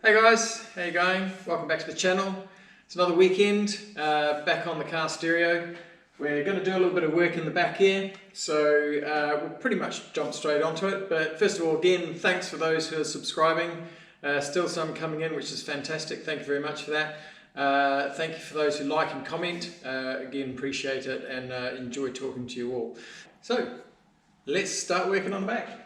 Hey guys, how you going? Welcome back to the channel. It's another weekend, back on the car stereo. We're going to do a little bit of work in the back here, so we'll pretty much jump straight onto it. But first of all, again, thanks for those who are subscribing. Still some coming in, which is fantastic. Thank you very much for that. Thank you for those who like and comment. Again, appreciate it and enjoy talking to you all. So, let's start working on the back.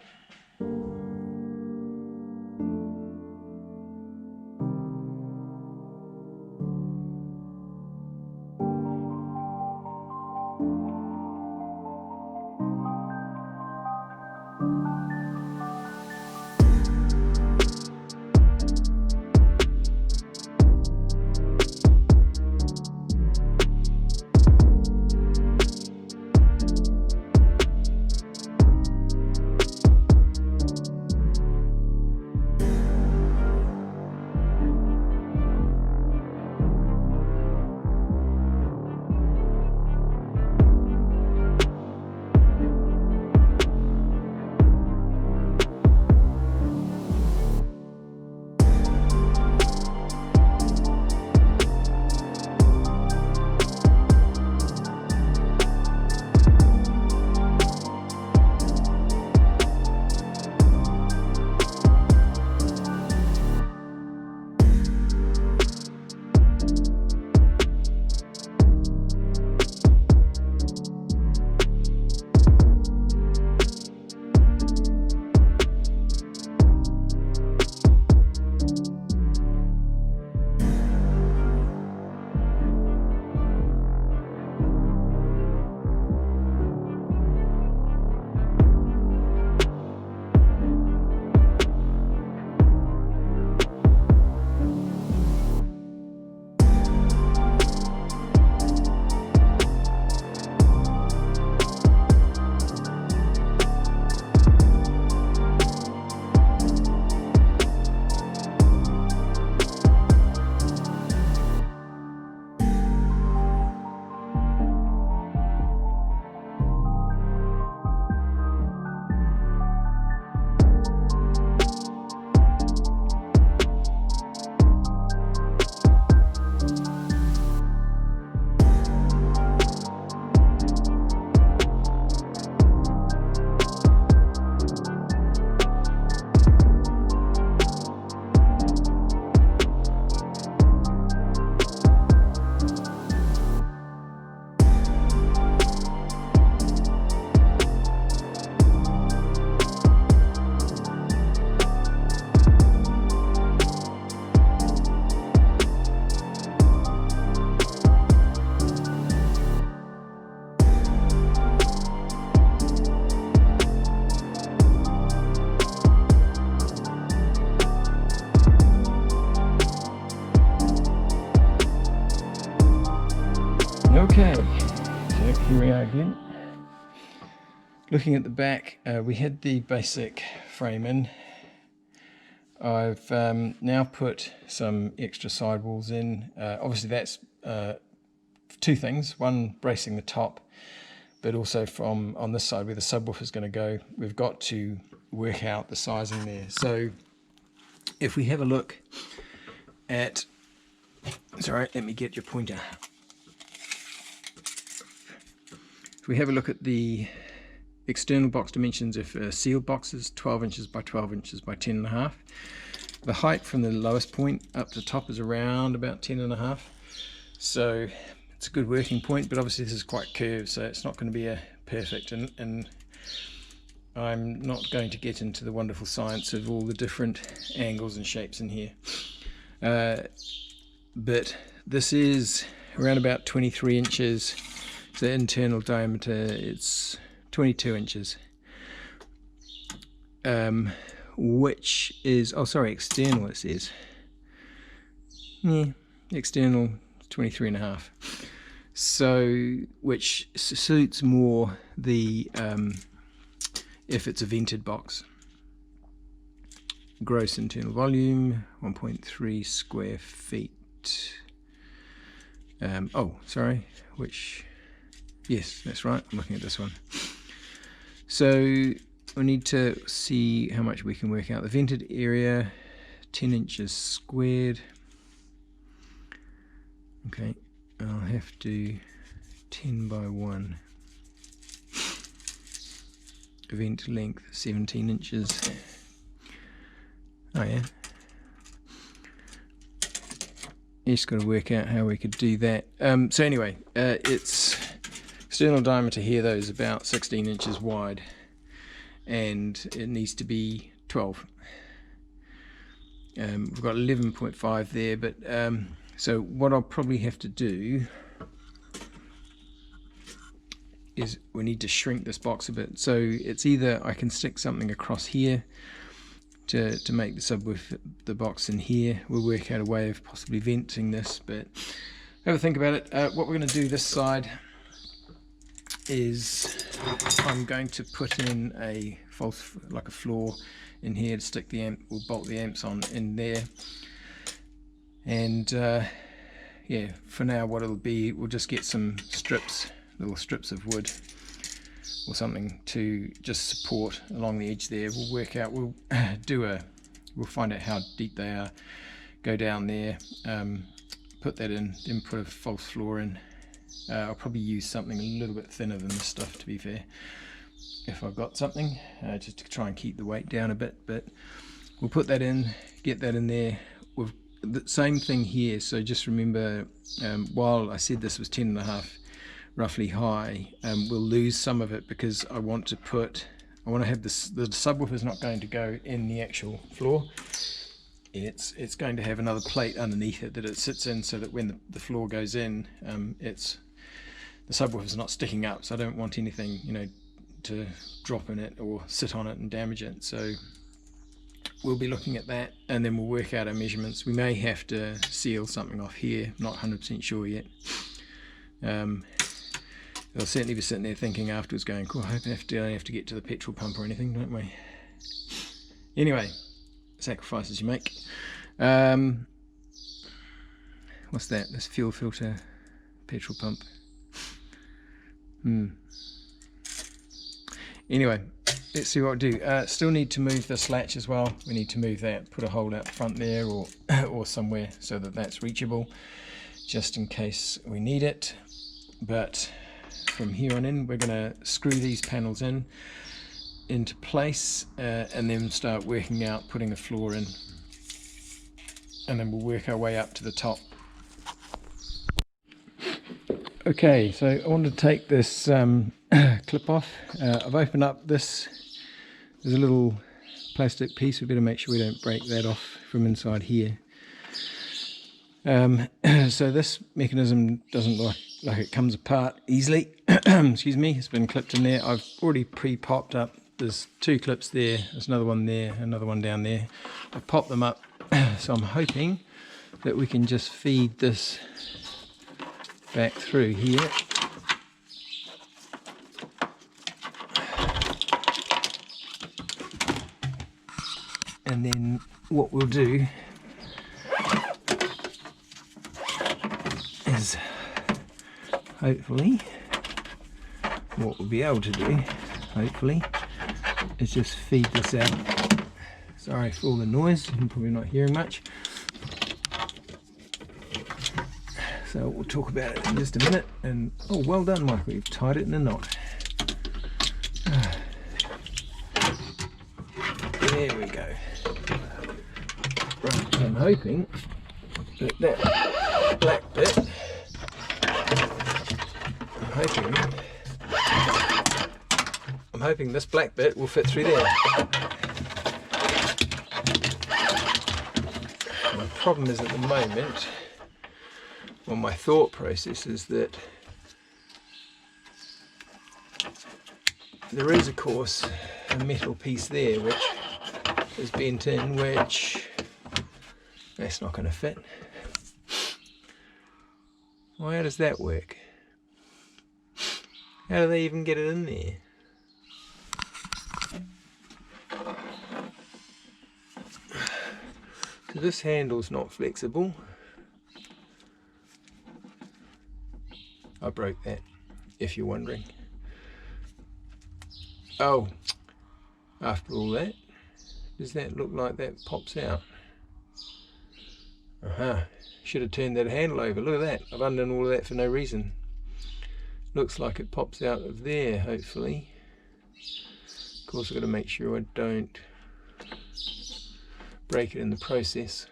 Okay, so here we are again. Looking at the back, we had the basic frame in. I've now put some extra sidewalls in. Obviously that's two things. One, bracing the top, but also from on this side where the subwoofer is going to go, we've got to work out the sizing there. So if we have a look at, sorry, let me get your pointer. We have a look at the external box dimensions of sealed boxes, 12 inches by 12 inches by 10.5. The height from the lowest point up to the top is around about 10.5. So it's a good working point, but obviously this is quite curved, so it's not going to be a perfect. And I'm not going to get into the wonderful science of all the different angles and shapes in here. But this is around about 23 inches. The internal diameter, it's 22 inches, which is, oh sorry, external it says. Yeah, external 23.5. So, which suits more the, if it's a vented box. Gross internal volume, 1.3 square feet. Oh, sorry, which... Yes, that's right. I'm looking at this one. So we need to see how much we can work out. The vented area 10 inches squared. Okay, I'll have to 10 by 1. Vent length 17 inches. Oh yeah. Just got to work out how we could do that. So anyway, its external diameter here though is about 16 inches wide, and it needs to be 12. We've got 11.5 there, but so what I'll probably have to do is we need to shrink this box a bit. So it's either I can stick something across here to make the subwoofer, the box in here. We'll work out a way of possibly venting this, but have a think about it. What we're going to do this side is I'm going to put in a false, like a floor in here to stick the amp. We'll bolt the amps on in there, and yeah, for now what it'll be, we'll just get some strips, little strips of wood or something to just support along the edge there. We'll work out, we'll find out how deep they are, go down there, put that in, then put a false floor in. I'll probably use something a little bit thinner than this stuff, to be fair, if I've got something, just to try and keep the weight down a bit. But we'll put that in, get that in there. With the same thing here, so just remember, while I said this was 10.5 roughly high, we'll lose some of it because I want to have this, the subwoofer's not going to go in the actual floor. It's going to have another plate underneath it that it sits in, so that when the floor goes in, the subwoofer's not sticking up, so I don't want anything, you know, to drop in it or sit on it and damage it. So we'll be looking at that, and then we'll work out our measurements. We may have to seal something off here, not 100% sure yet. I'll certainly be sitting there thinking afterwards, going, cool, I hope I don't have to get to the petrol pump or anything, don't we? Anyway, sacrifices you make. What's that? This fuel filter, petrol pump. Anyway, let's see what we do. Still need to move this latch as well. We need to move that, put a hole out the front there, or somewhere so that that's reachable, just in case we need it. But from here on in, we're going to screw these panels into place, and then start working out putting a floor in, and then we'll work our way up to the top. Okay, so I want to take this clip off. I've opened up this, there's a little plastic piece. We better make sure we don't break that off from inside here. So this mechanism doesn't look like it comes apart easily. Excuse me, it's been clipped in there. I've already pre-popped up, there's 2 clips there, there's another one there, another one down there. I've popped them up, so I'm hoping that we can just feed this back through here. And then what we'll do is, hopefully, what we'll be able to do, hopefully, is just feed this out. Sorry for all the noise, you're probably not hearing much. So we'll talk about it in just a minute. And oh, well done, Michael, you've tied it in a knot. There we go. Right, I'm hoping that that black bit, I'm hoping this black bit will fit through there. My problem is at the moment, well, my thought process is that there is, of course, a metal piece there which is bent in, which that's not going to fit. Well, how does that work? How do they even get it in there? So this handle's not flexible. I broke that, if you're wondering. Oh, after all that, does that look like that pops out? Aha, should have turned that handle over. Look at that, I've undone all of that for no reason. Looks like it pops out of there, hopefully. Of course I've got to make sure I don't break it in the process,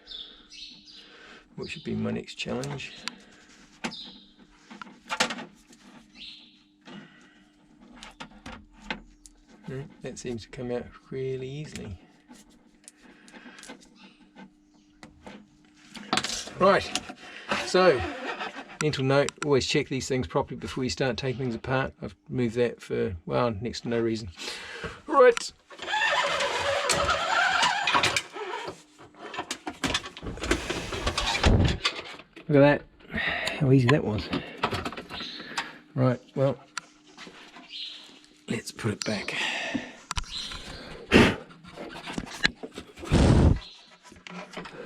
which should be my next challenge. That seems to come out really easily. Right, so mental note, always check these things properly before you start taking things apart. I've moved that for, well, next to no reason. Right. Look at that, how easy that was. Right, well, let's put it back.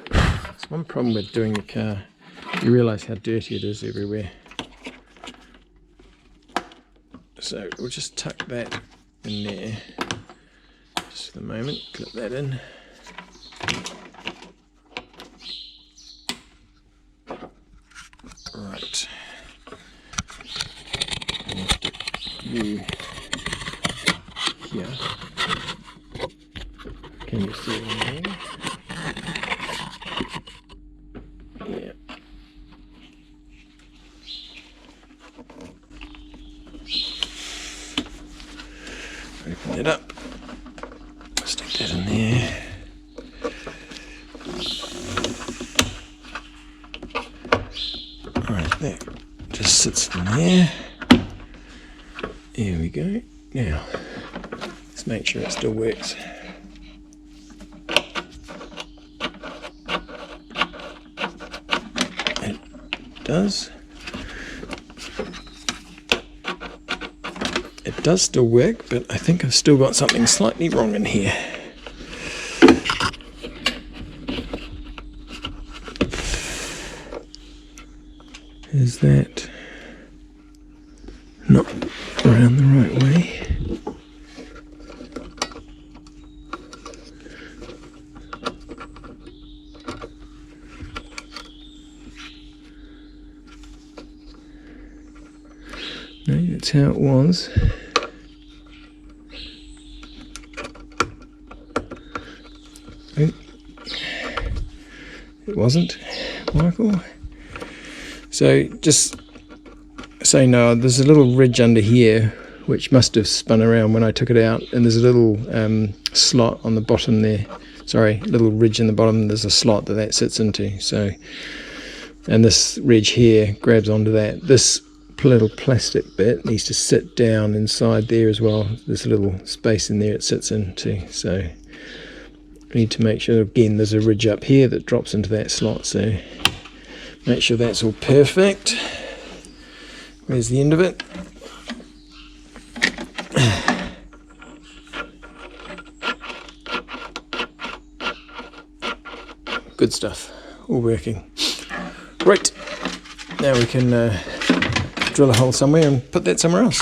There's one problem with doing the car. You realise how dirty it is everywhere. So we'll just tuck that in there just for the moment, clip that in. Right. You here. Can you see it in there? Yeah. Open it up. Stick that in there. Right, that just sits in there. There we go. Now, let's make sure it still works. It does. It does still work, but I think I've still got something slightly wrong in here. Is that not around the right way? No, that's how it was. Oh, it wasn't, Michael. So just so you know, there's a little ridge under here which must have spun around when I took it out, and there's a little slot on the bottom there. Sorry, a little ridge in the bottom. There's a slot that sits into. So, and this ridge here grabs onto that. This little plastic bit needs to sit down inside there as well. There's a little space in there it sits into. So we need to make sure, again, there's a ridge up here that drops into that slot. So make sure that's all perfect. Where's the end of it? Good stuff, all working. Right, now we can drill a hole somewhere and put that somewhere else.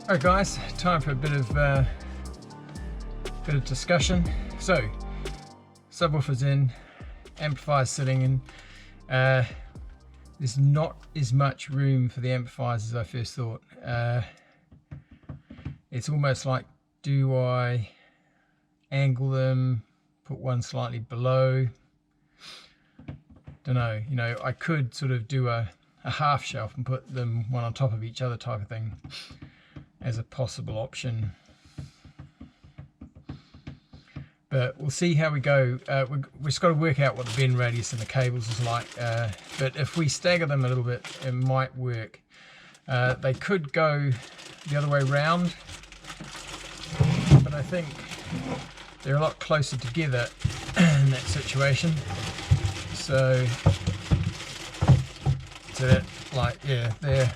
Alright guys, time for a bit of discussion. So, subwoofer's in, amplifier's sitting in. There's not as much room for the amplifiers as I first thought. It's almost like, do I angle them, put one slightly below? Don't know, you know, I could sort of do a half shelf and put them one on top of each other type of thing as a possible option. But we'll see how we go. We've just got to work out what the bend radius and the cables is like. But if we stagger them a little bit, it might work. They could go the other way round, but I think they're a lot closer together in that situation. So that, like, yeah, there.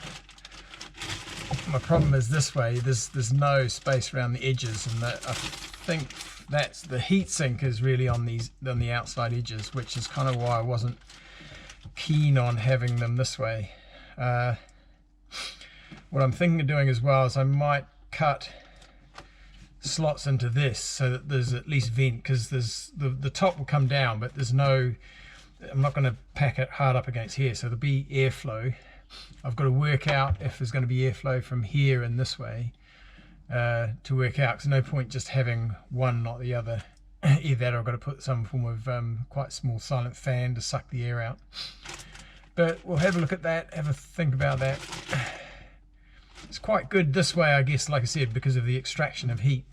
My problem is this way. There's no space around the edges, and that, I think that's the heat sink is really on the outside edges, which is kind of why I wasn't keen on having them this way. What I'm thinking of doing as well is I might cut slots into this so that there's at least vent, because there's the top will come down, but there's no, I'm not going to pack it hard up against here, so there'll be airflow. I've got to work out if there's going to be airflow from here and this way to work out, because no point just having one not the other. Either that or I've got to put some form of quite small silent fan to suck the air out. But we'll have a look at that, have a think about that. It's quite good this way, I guess, like I said, because of the extraction of heat.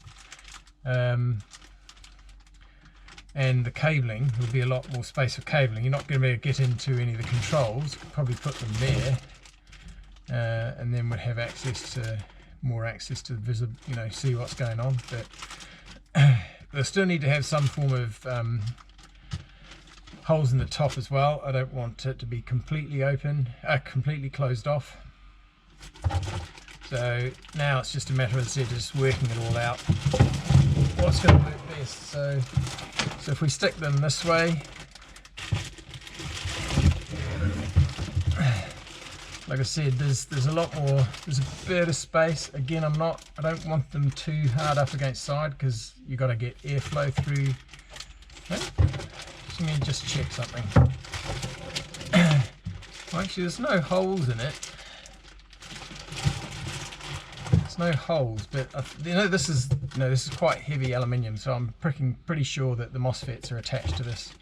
And the cabling, there'll be a lot more space for cabling. You're not going to be able to get into any of the controls. Probably put them there, and then we'd have more access to visible, you know, see what's going on. But they'll still need to have some form of holes in the top as well. I don't want it to be completely open, completely closed off. So now it's just a matter of, just working it all out. What's going to work best? So if we stick them this way, like I said, there's a lot more, there's a bit of space. Again, I don't want them too hard up against side, because you got to get airflow through. Let me just check something. Well, actually, there's no holes in it. No holes, but you know, this is quite heavy aluminium, so I'm pretty sure that the MOSFETs are attached to this.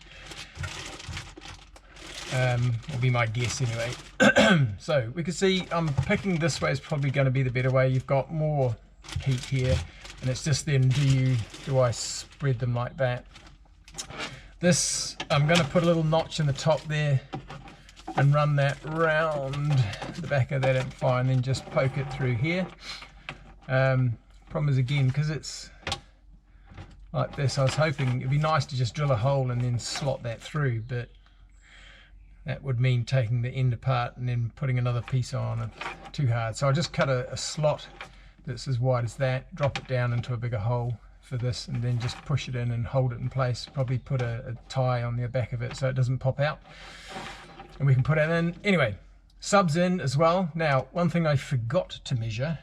Will be my guess anyway. So we can see I'm picking this way is probably going to be the better way. You've got more heat here, and it's just then do I spread them like that? This, I'm going to put a little notch in the top there and run that round the back of that amplifier, and then just poke it through here. Problem is, again, because it's like this, I was hoping it'd be nice to just drill a hole and then slot that through, but that would mean taking the end apart and then putting another piece on, and too hard. So I just cut a slot that's as wide as that, drop it down into a bigger hole for this, and then just push it in and hold it in place. Probably put a tie on the back of it so it doesn't pop out, and we can put it in. Anyway, subs in as well. Now, one thing I forgot to measure.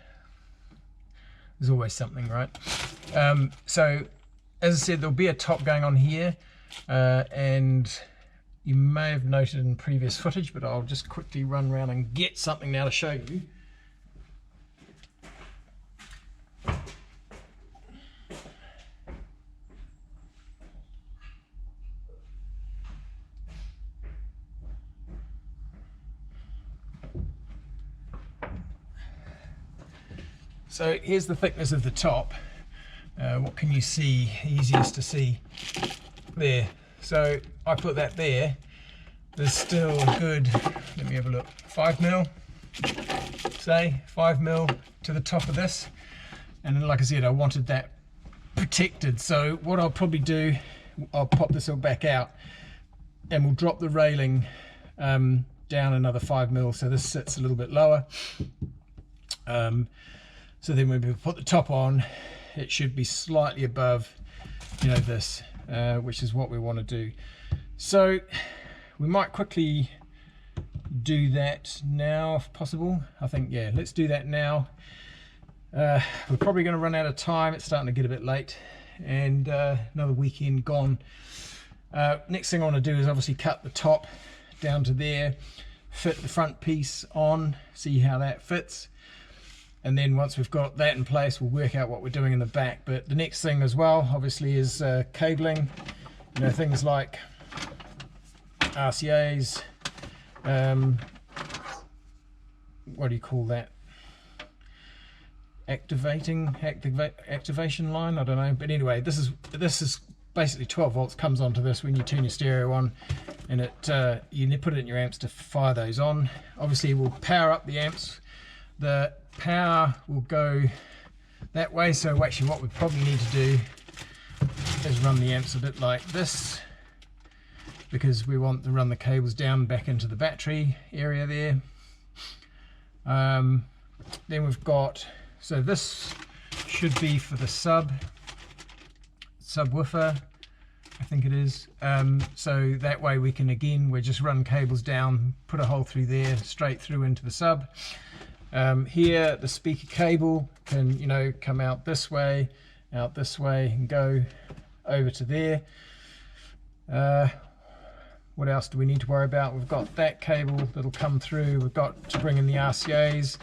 There's always something, right? So, as I said, there'll be a top going on here, and you may have noted in previous footage, but I'll just quickly run around and get something now to show you. So here's the thickness of the top. What can you see? Easiest to see there. So I put that there. There's still a good, let me have a look, 5mm, say 5mm to the top of this. And then, like I said, I wanted that protected. So what I'll probably do, I'll pop this all back out, and we'll drop the railing down another 5mm, so this sits a little bit lower. So then when we put the top on, it should be slightly above, you know, this, which is what we want to do. So we might quickly do that now if possible. I think, yeah, let's do that now. We're probably going to run out of time. It's starting to get a bit late, and another weekend gone. Next thing I want to do is obviously cut the top down to there, fit the front piece on, see how that fits, and then once we've got that in place, we'll work out what we're doing in the back. But the next thing as well, obviously, is cabling. You know, things like RCAs, what do you call that? Activation line, I don't know. But anyway, this is basically 12 volts comes onto this when you turn your stereo on, and it you put it in your amps to fire those on. Obviously, we'll power up the amps. The power will go that way. So actually, what we probably need to do is run the amps a bit like this, because we want to run the cables down back into the battery area there. Then we've got, so this should be for the subwoofer, I think it is. So that way we can, again, we just run cables down, put a hole through there, straight through into the sub. Here the speaker cable can, you know, come out this way, and go over to there. What else do we need to worry about? We've got that cable that'll come through. We've got to bring in the RCAs.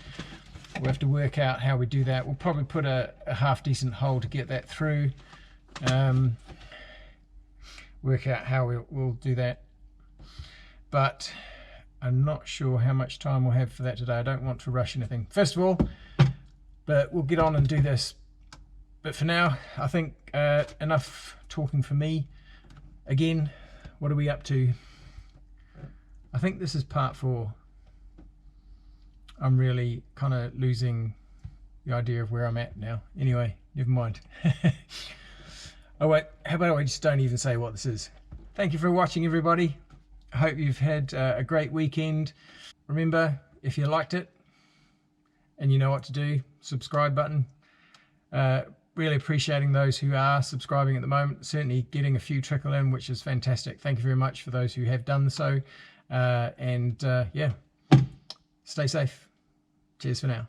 We'll have to work out how we do that. We'll probably put a half decent hole to get that through. Work out how we'll do that. But I'm not sure how much time we'll have for that today. I don't want to rush anything, first of all, but we'll get on and do this. But for now, I think enough talking for me. Again, what are we up to? I think this is part 4. I'm really kind of losing the idea of where I'm at now. Anyway, never mind. Oh wait, how about I just don't even say what this is? Thank you for watching, everybody. I hope you've had a great weekend. Remember, if you liked it and you know what to do, subscribe button. Really appreciating those who are subscribing at the moment. Certainly getting a few trickle in, which is fantastic. Thank you very much for those who have done so. Yeah, stay safe. Cheers for now.